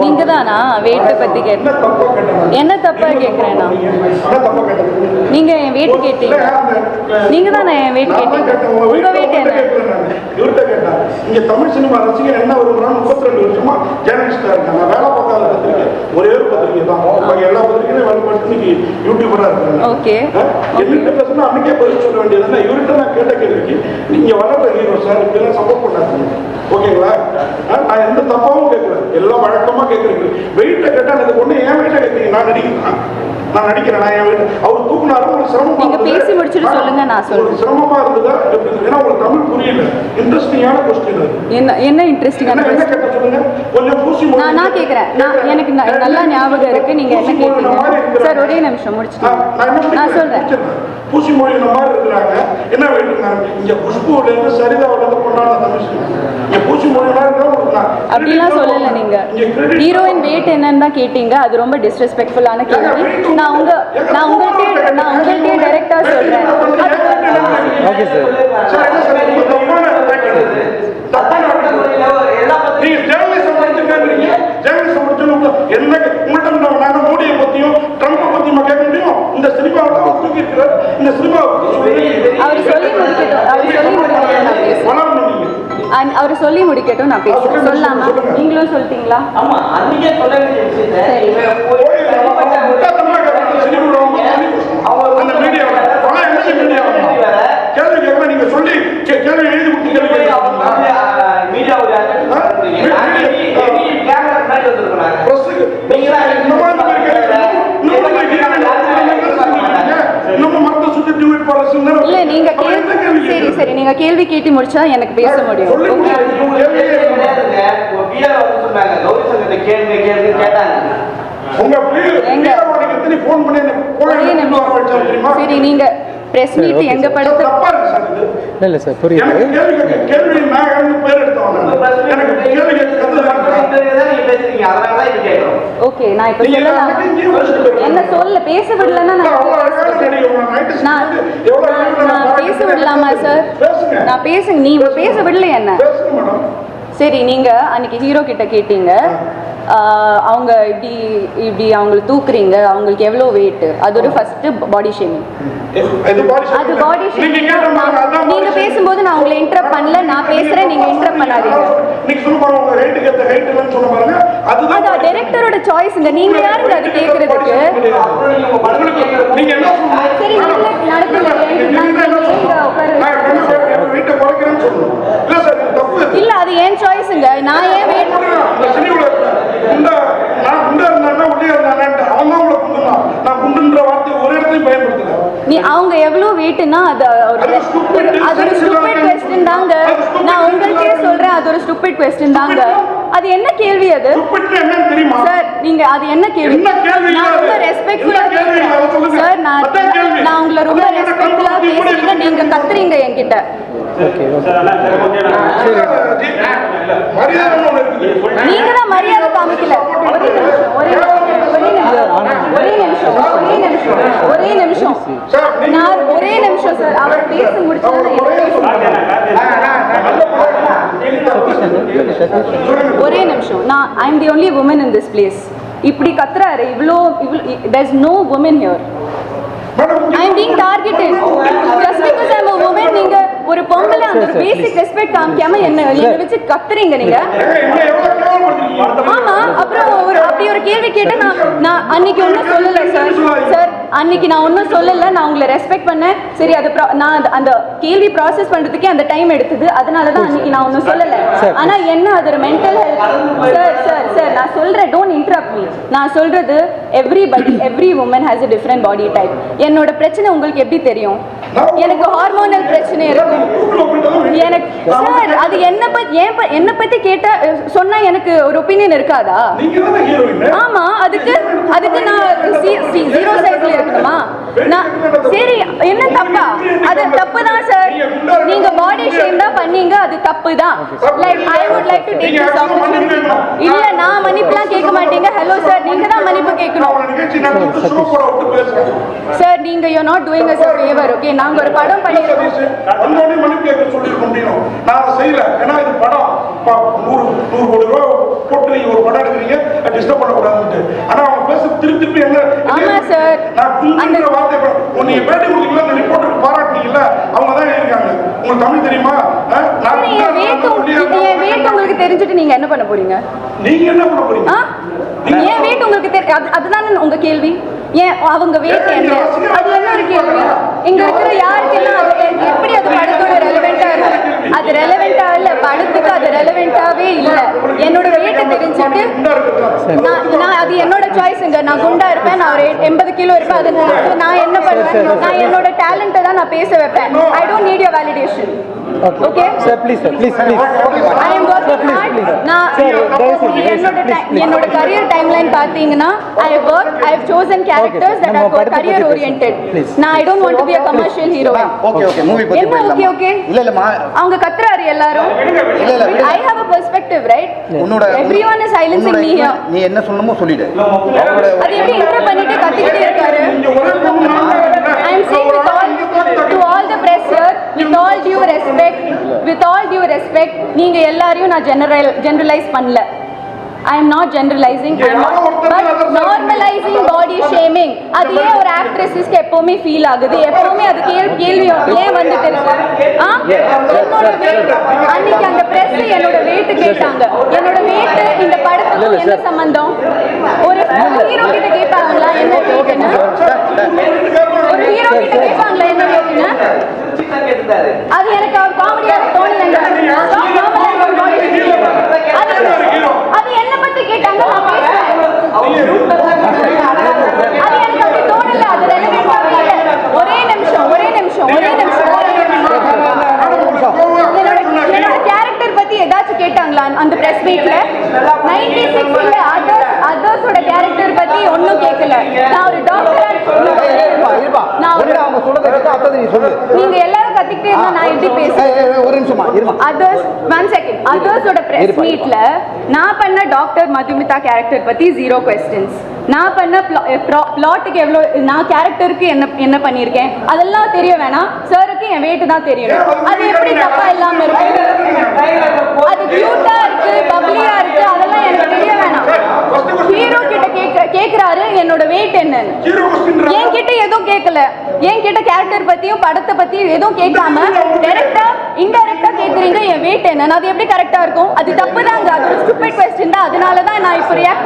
நீங்க தானா வெயிட் பத்தி என்ன தப்பா கேக்குறேன்னா நீங்க என் வெயிட் கேட்டீங்க. நீங்க தானே என் வெயிட் கேட்டீங்க. உங்க வெயிட் என்ன? இவர்கிட்ட கேட்டா இங்க தமிழ் சினிமா ரசிகர் என்ன வரும்னா 32 வருஷமா ஜேர்னலிஸ்டா இருக்காங்க. வேலை பார்க்காத பத்திரிகை ஒரே ஒரு பத்திரிகை தான். எல்லா பத்திரிகையும் வேலை பார்த்து இன்னைக்கு யூடியூபரா இருக்காங்க. ஓகே என்கிட்ட பேசினா அன்னைக்கே பதில் சொல்ல வேண்டியது. இவர்கிட்ட நான் கேட்ட கேள்விக்கு நீங்க வளர்ற ஹீரோ சார் இப்படிலாம் சப்போர்ட் பண்ணாதீங்க. ஓகேங்களா? நான் எந்த தப்பாவும் கேட்கறேன். எல்லாம் வழக்கமா கேட்கறீங்க. வெயிட்ட கேட்டா எனக்கு ஒண்ணு ஏன் வெயிட்ட கேட்கறீங்க? நான் நடிக்கிறேன். நான் என் வெயிட் அவர் தூக்குனாரு. உங்களுக்கு சிரமமா நீங்க பேசி முடிச்சிட்டு சொல்லுங்க. நான் சொல்றேன். சிரமமா இருந்ததா? ஏன்னா உங்களுக்கு தமிழ் புரியல. இன்ட்ரெஸ்டிங்கான क्वेश्चन அது. என்ன இன்ட்ரெஸ்டிங்கான என்ன கேட்ட சொல்லுங்க. கொஞ்சம் பூசி நான் கேக்குறேன். எனக்கு நல்லா ஞாபகம் இருக்கு. நீங்க என்ன கேட்டீங்க சார்? ஒரே நிமிஷம் முடிச்சிட்டு நான் சொல்றேன். பூசி மொழியின மாதிரி இருக்கிறாங்க. என்ன வெயிட் இருந்தாங்க? இங்க குஷ்புல இருந்து சரிதாவில இருந்து கொண்டாட தமிழ் இங்க பூசி மொழியினா இருக்கா? அப்படிலாம் சொல்லல. நீங்க ஹீரோயின் வெயிட் என்னன்னு தான் கேட்டீங்க. அது ரொம்ப டிஸ்ரெஸ்பெக்ட்ஃபுல்லான கேள்வி. நான் உங்கள்கிட்ட டைரக்டா சொல்றேன். Okay sir. நீங்க ஜேர்னலிசம் படிச்சிருக்கீங்க. ஜேர்னலிசம் படிச்சவங்க என்ன உங்கள்கிட்ட நாங்க மோடியை பத்தியும் ட்ரம்ப் பத்தியும் கேட்க முடியும்? இந்த சினிமாவை தூக்கி இருக்கிறார். இந்த சினிமாவை அவர் சொல்லி முடிக்கட்டும். அவர் சொல்லி முடிக்கட்டும். நான் பேசுறேன். சொல்லாமா? நீங்களும் சொல்லிட்டீங்களா? ஆமா, அன்னைக்கே சொல்ல வேண்டிய விஷயத்தை கேள்வி கேட்க நீங்க சொல்லி கேள்வி எழுதி இல்ல நீங்க சரி நீங்க கேள்வி கேட்டு முடிச்சா எனக்கு பேச முடியும். சரி நீங்க பிரஸ் மீட் எங்க படுத்து இல்ல சார் புரியுது. கேள்வி நான் பேர் எடுத்தவங்க எனக்கு கேள்வி ஓகே நான் இப்ப சொல்லலாம். என்ன சொல்ல பேச விடலன்னா நான் பேச விடலாமா சார்? நான் பேசுங்க. நீ பேச விடல என்ன? சரி நீங்க அன்னைக்கு ஹீரோ கிட்ட கேட்டீங்க அவங்க இப்படி அவங்களை தூக்குறீங்க, அவங்களுக்கு எவ்வளோ வெயிட், அது ஒரு ஃபர்ஸ்ட் பாடி ஷேமிங். அது பாடி ஷேமிங். நீங்க பேசும்போது நான் உங்களை இன்டரப்ட் பண்ணல. நான் பேசுறேன், நீங்க இன்டரப்ட் பண்ணாதீங்க. அது டைரக்டரோட சாய்ஸ்ங்க. நீங்க யாருங்க அது கேக்குறதுக்கு? சரி இல்ல அது ஏன் சாய்ஸ்ங்க. நான் ஏன் வெயிட் நீ அவங்க எவ்வளவு வெயிட்னா அது ஒரு ஸ்டூபிட் क्वेश्चन தாங்க. நான் உங்களுக்கே சொல்றேன் அது ஒரு ஸ்டூபிட் क्वेश्चन தாங்க. அது என்ன கேள்வி அது? சார் நீங்க அது என்ன கேள்வி? நான் ரொம்ப ரெஸ்பெக்ட்ஃபுல்லா கேக்குறேன் சார். நான் உங்களை ரொம்ப ரெஸ்பெக்ட்ஃபுல்லா பேசுறீங்க, நீங்க கத்துறீங்க என்கிட்ட. நீங்க தான் மரியாதை காமிக்கல. ஒரே நிமிஷம் நான் ஒரே நிமிஷம் சார். அவர் பேச முடிச்சா ஒரே நிமிஷம். நான் I am the only woman in this place. இப்படி கத்துறாரு இவ்வளோ there is no woman here. I am being targeted just because I am a woman. நீங்க ஒரு பொம்பளை அந்த ஒரு பேசிக் ரெஸ்பெக்ட் காமிக்காம என்ன வச்சு கத்துறீங்க நீங்க. ஆமா அப்புறம் அப்படி ஒரு கேள்வி கேட்டு நான் அன்னைக்கு ஒன்றும் சொல்லலை சார். அன்னைக்கு நான் ஒன்றும் சொல்லலை. நான் உங்களை ரெஸ்பெக்ட் பண்ணேன். சரி அது நான் அந்த கேள்வி ப்ராசஸ் பண்றதுக்கே அந்த டைம் எடுத்தது. அதனால தான் அன்னைக்கு நான் ஒன்றும் சொல்லலை. ஆனா என்ன அது ஒரு மென்டல் ஹெல்த் சார் நான் சொல்றேன். Don't interrupt me. நான் சொல்றது every woman has a different body type. என்னோட பிரச்சனை உங்களுக்கு எப்படி தெரியும்? எனக்கு ஹார்மோனல் பிரச்சனை இருக்கும். எனக்கு சார் அது என்ன பத்தி கேட்டா சொன்னா எனக்கு ஒரு ஒப்பீனியன் இருக்காதா? ஆமா அதுக்கு நான் ஜீரோ சைஸ்ல இருக்கணுமா? நான் சரி என்ன தப்பா? அது தப்பு தான் சார். நீங்க பாடி ஷேம் தான் பண்ணீங்க, அது தப்பு தான். Like I would like to take this opportunity. இல்ல நான் மன்னிப்புலாம் கேட்க மாட்டீங்க. ஹலோ சார் நீங்க தான் மன்னிப்பு கேட்கணும் சார். நீங்க you not doing as a favor. Okay நாங்க ஒரு படம் பண்ணிருக்கோம். அன்னோனே மன்னிப்பு கேட்க சொல்லிருக்க முடியும். நான் செய்யல. ஏன்னா இது படம் 100 கோடி ரூபாய் போட்டு நீங்க ஒரு படம் எடுக்கிறீங்க. வெயிட்ங்கிற வார்த்தை நீங்க பேட்டி கொடுத்தீங்களா, அந்த ரிப்போர்ட்டருக்கு பாராட்டினீங்கல்ல, அவங்க தான் இருக்காங்க. உங்களுக்கு தமிழ் தெரியுமா? சரி, என் weight உங்களுக்கு தெரிஞ்சுட்டு நீங்க என்ன பண்ண போறீங்க? நீங்க என்ன பண்ண போறீங்க? ஏன் weight உங்களுக்கு அதுதானே உங்க கேள்வி. ஏன் அவங்க weight என்ன? அது என்ன ஒரு கேள்வி? இங்க இருக்கிற யாருக்கு என்ன அது எப்படி அது படத்தோட ரெலவெண்டா இருக்கு? அது ரெலவெண்டா இல்ல, படத்துக்கு அது ரெலவெண்டாவே இல்ல. என்னோட weight தெரிஞ்சுட்டு நான் அது என்னோட சாய்ஸ்ங்க. நான் குண்டா இருப்பேன், நான் ஒரு 80 கிலோ இருப்பேன். அது நான் என்ன பண்ணுவேன்? நான் என்னோட டேலண்ட்டை தான் நான் பேச வைப்பேன். I don't need your validation. Okay sir, please sir, please I am working hard. நான் என்னோட career timeline பாத்தீங்கன்னா I have worked, I have chosen characters that are career oriented. நான் I don't want to be a commercial heroine. Okay movie பத்தி என்ன okay இல்ல அவங்க கத்துறாரு எல்லாரும். இல்ல I have a perspective, right? உன்னோட everyone is silencing me here. நீ என்ன சொல்லணுமோ சொல்லிடு. அது எப்படி இன்டர் பண்ணிட்டு கத்திக்கிட்டே இருக்காரு? I am saying to all the press here, with all due respect, நீங்க எல்லாரையும் நான் generalize பண்ணல. I am not generalizing, I am not, but normalizing body shaming. அது ஏன் ஒரு ஆக்ட்ரஸஸ்க்கு எப்பவுமே ஃபீல் ஆகுது? எப்பவுமே அது கேள்வி ஏன் வந்துட்டு இருக்கு? என்னோட weight அன்னைக்கு அந்த பிரஸ் என்னோட weight கேட்டாங்க. என்னோட weight இந்த படத்துக்கு என்ன சம்பந்தம்? ஒரு ஹீரோ கிட்ட கேட்பாங்களா என்ன வெயிட்னு? ஒரு ஹீரோ கிட்ட கேட்பாங்களா என்ன வெயிட்னு? அது எனக்கு காமெடியா தோணலங்க. அது என்ன பத்தி கேட்டாங்க, நான் பேசுறேன். அது எனக்கு அப்படி தோணல, அது ரெலவெண்டாவே இல்ல. ஒரே நிமிஷம் என்னோட கேரக்டர் பத்தி ஏதாச்சும் கேட்டாங்களா அந்த பிரஸ் மீட்ல? 96 இல்ல அதர்ஸோட கேரக்டர் பத்தி ஒண்ணும் கேட்கல. நான் ஒரு டாக்டரா நீங்க எல்லாரும் கத்திக்கிட்டே இருந்தா நான் எப்படி பேசுறேன்? ஒரு நிமிஷமா இருமா. Others 1 second. அதர்ஸோட பிரஸ் மீட்ல நான் பண்ண டாக்டர் மதுமிதா கேரக்டர் பத்தி 0 क्वेश्चंस. நான் பண்ண பிளாட்டுக்கு எவ்வளவு, நான் கேரக்டருக்கு என்ன பண்ணிருக்கேன் அதெல்லாம் தெரிய வேணாம். சாருக்கு என் weight தான் தெரியணும். அது எப்படி தப்பா இல்லாம இருக்கு? அது கியூட்டா இருக்கு, பப்ளியா இருக்கு, அதெல்லாம் எனக்கு தெரிய வேணாம். ஹீரோ கிட்ட கேக்குறாரு என்னோட weight என்னன்னு. என்கிட்ட எதுவும் கேட்கல. என்கிட்ட கேரக்டர் பத்தியும் படத்தை பத்தியும் எதுவும் கேட்காம டைரக்டா இன்டைரக்டா கேக்குறீங்க என் weight என்னன்னு. அது எப்படி கரெக்டா இருக்கும்? அது தப்பு தாங்க. அது ஒரு ஸ்டூபிட் क्वेश्चन தான். அதனால தான் நான் இப்போ ரியாக்ட்